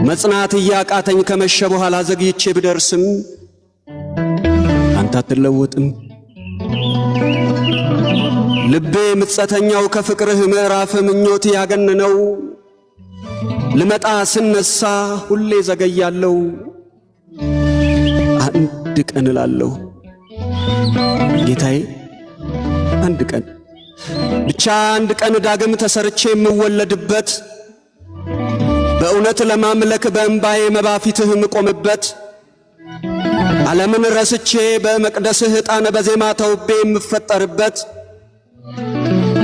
መጽናት ያቃተኝ ከመሸ በኋላ ዘግይቼ ብደርስም አንተ አትለወጥም። ልቤ ምጸተኛው ከፍቅርህ ምዕራፍ ምኞት ያገነነው ልመጣ ስነሳ ሁሌ ዘገያለው። አንድ ቀን እላለሁ ጌታዬ አንድ ቀን ብቻ አንድ ቀን ዳግም ተሰርቼ የምወለድበት በእውነት ለማምለክ በእንባዬ መባፊትህ ምቆምበት ዓለምን ረስቼ በመቅደስህ ዕጣን በዜማ ተውቤ የምፈጠርበት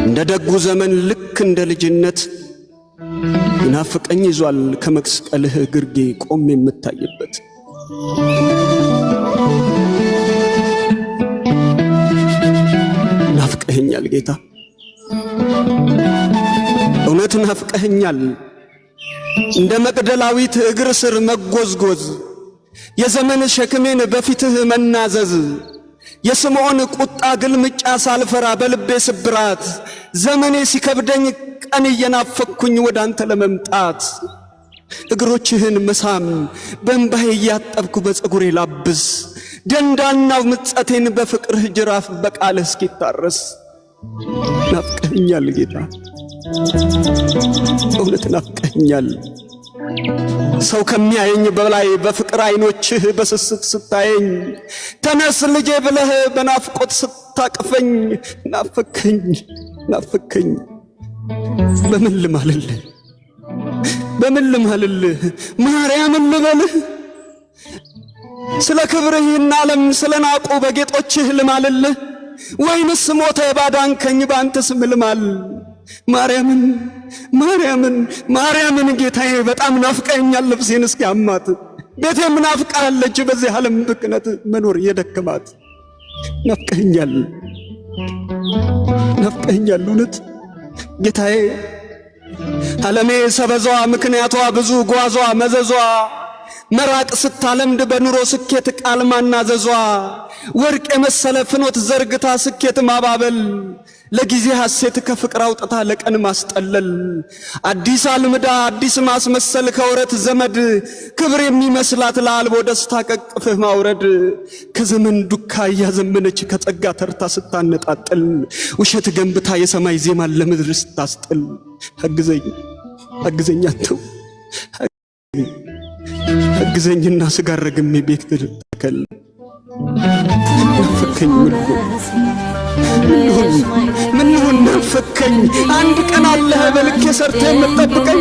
እንደ ደጉ ዘመን ልክ እንደ ልጅነት ይናፍቀኝ ይዟል ከመስቀልህ ግርጌ ቆም የምታይበት። ናፍቀኸኛል ጌታ እውነት ናፍቀኸኛል። እንደ መቅደላዊት እግር ስር መጎዝጎዝ የዘመን ሸክሜን በፊትህ መናዘዝ የስምዖን ቁጣ ግልምጫ ሳልፈራ በልቤ ስብራት ዘመኔ ሲከብደኝ ቀን እየናፈኩኝ ወዳንተ ለመምጣት እግሮችህን መሳም በእንባዬ እያጠብኩ በፀጉሬ ላብስ ደንዳናው ምጸቴን በፍቅርህ ጅራፍ በቃልህ እስኪታረስ። ናፍቀኸኛል ጌታ እውነት ናፍቀኸኛል። ሰው ከሚያየኝ በላይ በፍቅር አይኖችህ በስስት ስታየኝ ተነስ ልጄ ብለህ በናፍቆት ስታቅፈኝ ናፈከኝ ናፈከኝ። በምን ልማልልህ በምን ልማልልህ ማርያምን ልበልህ? ስለ ክብርህ ይህን ዓለም ስለ ናቁ በጌጦችህ ልማልልህ ወይንስ ሞተ ባዳንከኝ በአንተ ስም ልማል? ማርያምን ማርያምን ማርያምን ጌታዬ በጣም ናፍቀኸኛል። ልብሴን እስኪያማት ቤቴም ናፍቃለች በዚህ ዓለም ብክነት መኖር የደከማት። ናፍቀኸኛል ናፍቀኸኛል እውነት ጌታዬ። ዓለሜ ሰበዟ ምክንያቷ ብዙ ጓዟ መዘዟ መራቅ ስታለምድ በኑሮ ስኬት ቃል ማናዘዟ ወርቅ የመሰለ ፍኖት ዘርግታ ስኬት ማባበል ለጊዜ ሐሴት ከፍቅር አውጥታ ለቀን ማስጠለል አዲስ አልምዳ አዲስ ማስመሰል ከወረት ዘመድ ክብር የሚመስላት ለአልቦ ደስታ ቀቅፍህ ማውረድ ከዘመን ዱካ እያዘመነች ከጸጋ ተርታ ስታነጣጥል ውሸት ገንብታ የሰማይ ዜማን ለምድር ስታስጥል አግዘኝ አግዘኝ አንተው አግዘኝና ስጋ ረግሜ ቤት ተከል። ናፈከኝ ምን ልሁን ናፈከኝ። አንድ ቀን አለህ በልክ ሰርተህ የምትጠብቀኝ